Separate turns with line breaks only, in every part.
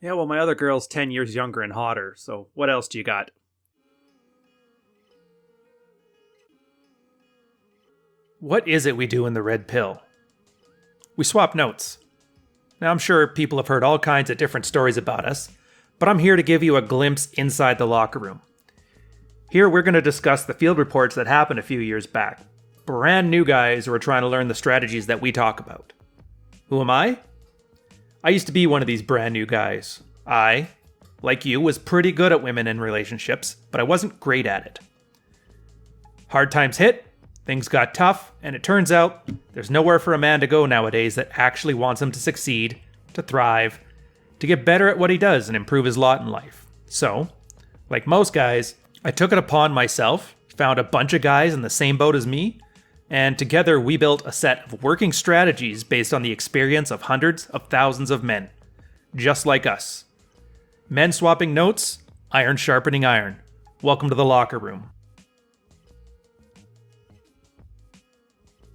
Yeah, well, my other girl's 10 years younger and hotter, so what else do you got? What is it we do in the red pill? We swap notes. Now, I'm sure people have heard all kinds of different stories about us, but I'm here to give you a glimpse inside the locker room. Here, we're going to discuss the field reports that happened a few years back. Brand new guys who are trying to learn the strategies that we talk about. Who am I? I used to be one of these brand new guys. I, like you, was pretty good at women and relationships, but I wasn't great at it. Hard times hit, things got tough, and it turns out there's nowhere for a man to go nowadays that actually wants him to succeed, to thrive, to get better at what he does and improve his lot in life. So, like most guys, I took it upon myself, found a bunch of guys in the same boat as me, and together we built a set of working strategies based on the experience of hundreds of thousands of men, just like us. Men swapping notes, iron sharpening iron. Welcome to the locker room.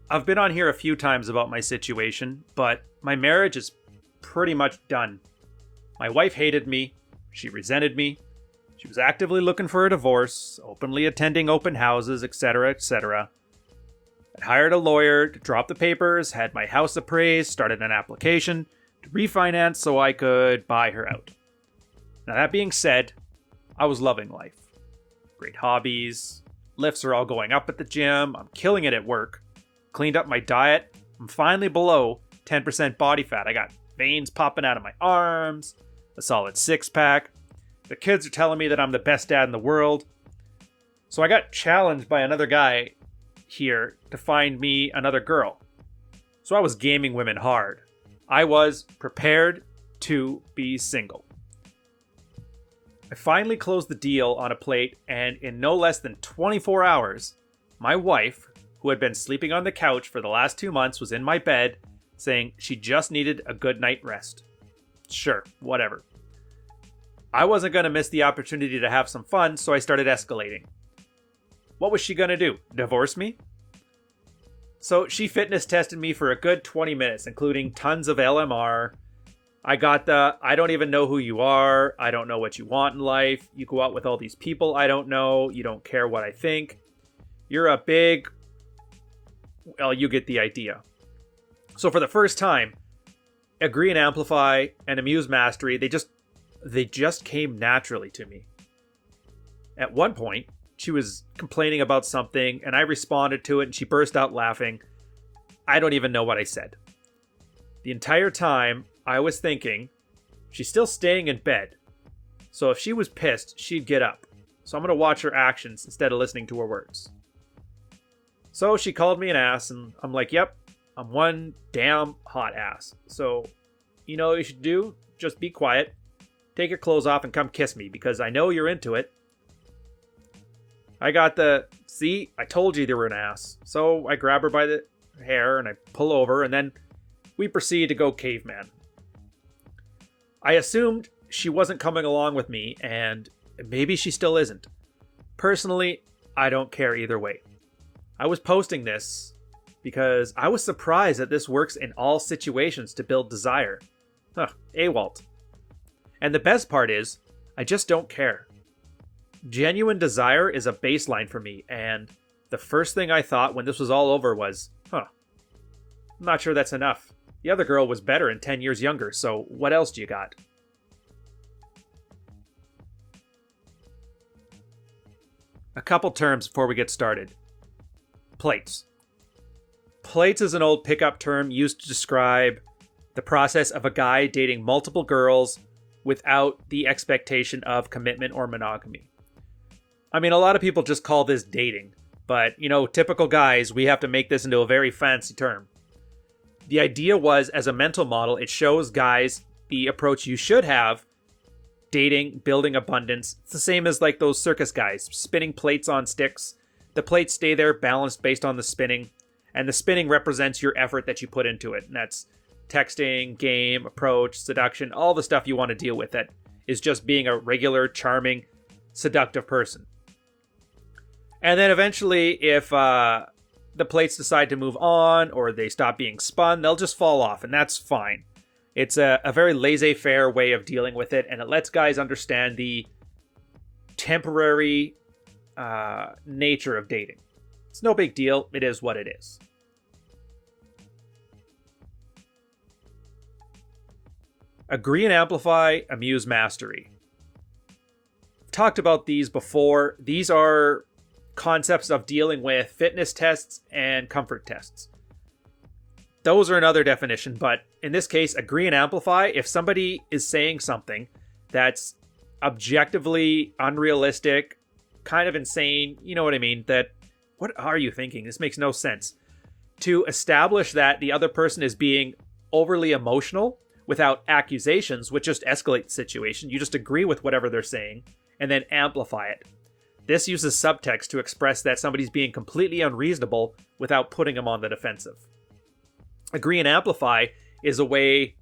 I've been on here a few times about my situation, but my marriage is pretty much done. My wife hated me, she resented me, she was actively looking for a divorce, openly attending open houses, etc., etc. I hired a lawyer to drop the papers, had my house appraised, started an application to refinance so I could buy her out. Now that being said, I was loving life. Great hobbies, lifts are all going up at the gym, I'm killing it at work, cleaned up my diet, I'm finally below 10% body fat. I got veins popping out of my arms, a solid six-pack. The kids are telling me that I'm the best dad in the world. So I got challenged by another guy here to find me another girl. So I was gaming women hard. I was prepared to be single. I finally closed the deal on a plate, and in no less than 24 hours, my wife, who had been sleeping on the couch for the last 2 months, was in my bed saying she just needed a good night rest. Sure, whatever. I wasn't going to miss the opportunity to have some fun, so I started escalating. What was she going to do? Divorce me? So she fitness tested me for a good 20 minutes, including tons of LMR. I got the, I don't even know who you are. I don't know what you want in life. You go out with all these people I don't know. You don't care what I think. You're a big... Well, you get the idea. So for the first time, Agree and Amplify and Amuse Mastery, they just came naturally to me. At one point, she was complaining about something, and I responded to it, and she burst out laughing. I don't even know what I said. The entire time, I was thinking, she's still staying in bed. So if she was pissed, she'd get up. So I'm going to watch her actions instead of listening to her words. So she called me an ass, and I'm like, yep, I'm one damn hot ass. So, you know what you should do? Just be quiet. Take your clothes off and come kiss me, because I know you're into it. I got the, see, I told you they were an ass. So I grab her by the hair and I pull over, and then we proceed to go caveman. I assumed she wasn't coming along with me, and maybe she still isn't. Personally, I don't care either way. I was posting this because I was surprised that this works in all situations to build desire. Walt. And the best part is, I just don't care. Genuine desire is a baseline for me, and the first thing I thought when this was all over was, I'm not sure that's enough. The other girl was better and 10 years younger, so what else do you got? A couple terms before we get started. Plates. Plates is an old pickup term used to describe the process of a guy dating multiple girls without the expectation of commitment or monogamy. I mean, a lot of people just call this dating, but, typical guys, we have to make this into a very fancy term. The idea was, as a mental model, it shows guys the approach you should have dating, building abundance. It's the same as like those circus guys, spinning plates on sticks. The plates stay there balanced based on the spinning, and the spinning represents your effort that you put into it. And that's texting, game, approach, seduction, all the stuff you want to deal with that is just being a regular, charming, seductive person. And then eventually, if the plates decide to move on or they stop being spun, they'll just fall off, and that's fine. It's a very laissez-faire way of dealing with it, and it lets guys understand the temporary nature of dating. It's no big deal. It is what it is. Agree and amplify, amuse mastery. I've talked about these before. These are concepts of dealing with fitness tests and comfort tests. Those are another definition, but in this case, agree and amplify. If somebody is saying something that's objectively unrealistic, kind of insane, you know what I mean, that, what are you thinking? This makes no sense. To establish that the other person is being overly emotional without accusations, which just escalate the situation. You just agree with whatever they're saying and then amplify it. This uses subtext to express that somebody's being completely unreasonable without putting them on the defensive. Agree and amplify is a way...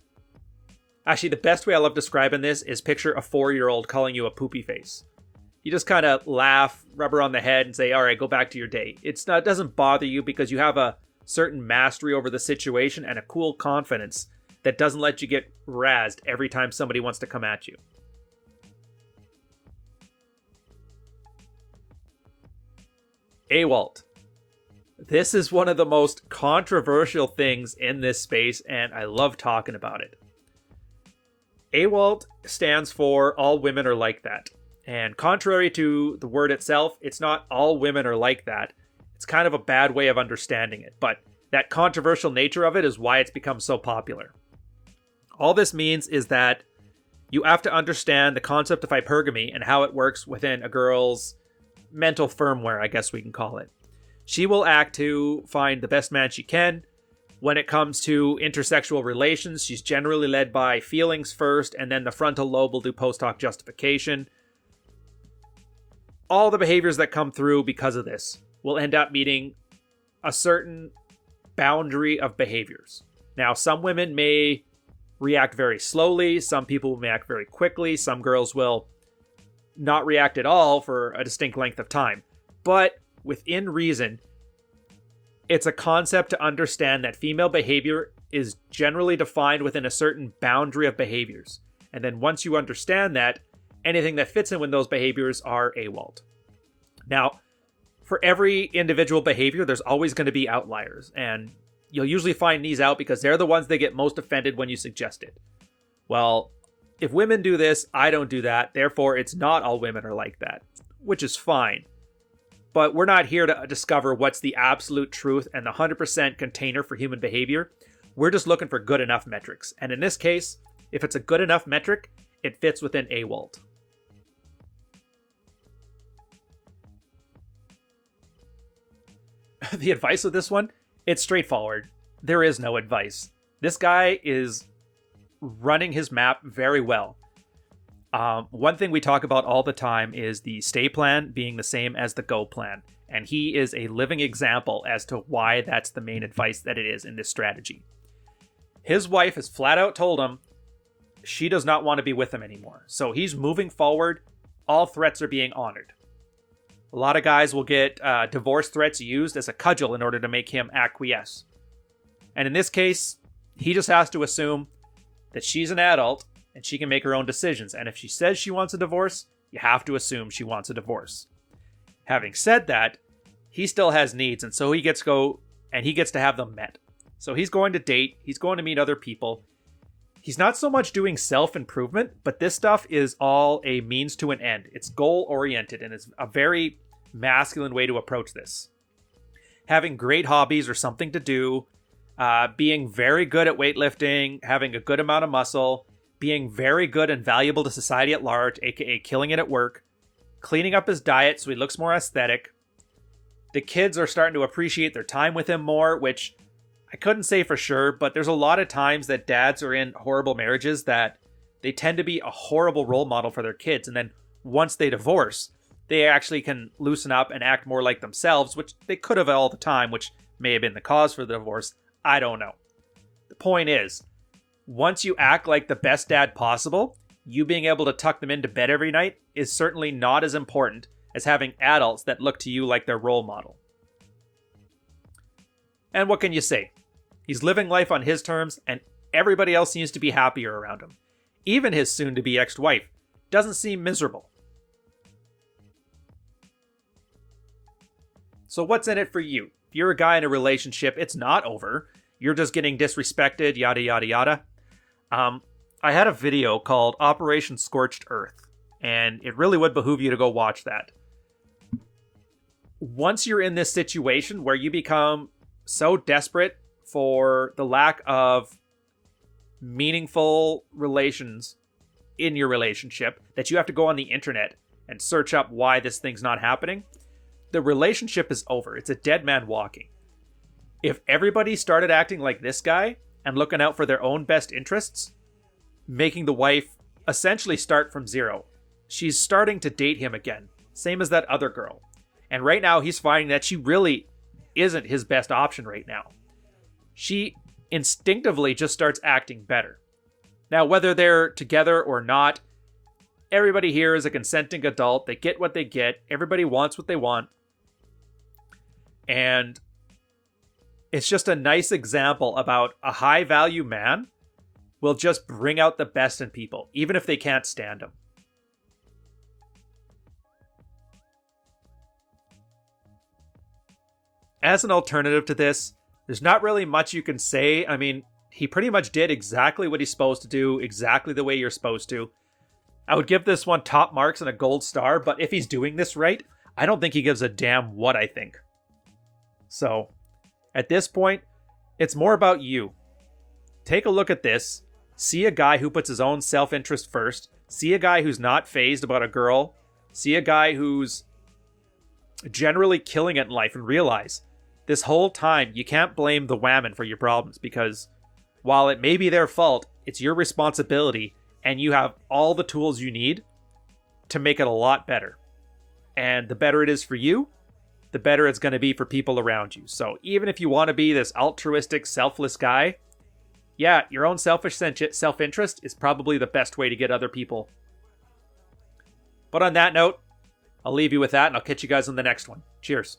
Actually, the best way I love describing this is picture a 4-year-old calling you a poopy face. You just kind of laugh, rub her on the head, and say, all right, go back to your day. It doesn't bother you because you have a certain mastery over the situation and a cool confidence that doesn't let you get razzed every time somebody wants to come at you. Walt. This is one of the most controversial things in this space, and I love talking about it. Walt stands for all women are like that. And contrary to the word itself, it's not all women are like that. It's kind of a bad way of understanding it, but that controversial nature of it is why it's become so popular. All this means is that you have to understand the concept of hypergamy and how it works within a girl's mental firmware, I guess we can call it. She will act to find the best man she can. When it comes to intersexual relations, she's generally led by feelings first, and then the frontal lobe will do post hoc justification. All the behaviors that come through because of this will end up meeting a certain boundary of behaviors. Now, some women may react very slowly, some people may act very quickly, some girls will not react at all for a distinct length of time. But within reason, it's a concept to understand that female behavior is generally defined within a certain boundary of behaviors. And then once you understand that, anything that fits in with those behaviors are AWOLT. Now, for every individual behavior, there's always going to be outliers. And you'll usually find these out because they're the ones that get most offended when you suggest it. Well, if women do this, I don't do that. Therefore, it's not all women are like that, which is fine. But we're not here to discover what's the absolute truth and the 100% container for human behavior. We're just looking for good enough metrics. And in this case, if it's a good enough metric, it fits within AWOLT. The advice of this one, it's straightforward. There is no advice. This guy is running his map very well. One thing we talk about all the time is the stay plan being the same as the go plan. And he is a living example as to why that's the main advice that it is in this strategy. His wife has flat out told him she does not want to be with him anymore. So he's moving forward. All threats are being honored. A lot of guys will get divorce threats used as a cudgel in order to make him acquiesce. And in this case, he just has to assume that she's an adult and she can make her own decisions. And if she says she wants a divorce, you have to assume she wants a divorce. Having said that, he still has needs, and so he gets to have them met. So he's going to date, he's going to meet other people. He's not so much doing self-improvement, but this stuff is all a means to an end. It's goal-oriented, and it's a very masculine way to approach this. Having great hobbies or something to do, being very good at weightlifting, having a good amount of muscle, being very good and valuable to society at large, aka killing it at work, cleaning up his diet so he looks more aesthetic. The kids are starting to appreciate their time with him more, which I couldn't say for sure, but there's a lot of times that dads are in horrible marriages that they tend to be a horrible role model for their kids. And then once they divorce, they actually can loosen up and act more like themselves, which they could have all the time, which may have been the cause for the divorce. I don't know. The point is, once you act like the best dad possible, you being able to tuck them into bed every night is certainly not as important as having adults that look to you like their role model. And what can you say? He's living life on his terms, and everybody else seems to be happier around him. Even his soon-to-be ex-wife doesn't seem miserable. So what's in it for you? If you're a guy in a relationship, it's not over. You're just getting disrespected, yada, yada, yada. I had a video called Operation Scorched Earth, and it really would behoove you to go watch that. Once you're in this situation where you become so desperate for the lack of meaningful relations in your relationship that you have to go on the internet and search up why this thing's not happening, the relationship is over. It's a dead man walking. If everybody started acting like this guy and looking out for their own best interests, making the wife essentially start from zero, she's starting to date him again, same as that other girl. And right now he's finding that she really isn't his best option right now. She instinctively just starts acting better. Now, whether they're together or not, everybody here is a consenting adult. They get what they get. Everybody wants what they want. And it's just a nice example about a high-value man will just bring out the best in people, even if they can't stand him. As an alternative to this, there's not really much you can say. I mean, he pretty much did exactly what he's supposed to do, exactly the way you're supposed to. I would give this one top marks and a gold star, but if he's doing this right, I don't think he gives a damn what I think. So, at this point, it's more about you. Take a look at this. See a guy who puts his own self-interest first. See a guy who's not fazed about a girl. See a guy who's generally killing it in life, and realize this whole time you can't blame the whammon for your problems, because while it may be their fault, it's your responsibility, and you have all the tools you need to make it a lot better. And the better it is for you, the better it's going to be for people around you. So even if you want to be this altruistic, selfless guy, yeah, your own selfish self-interest is probably the best way to get other people. But on that note, I'll leave you with that, and I'll catch you guys on the next one. Cheers.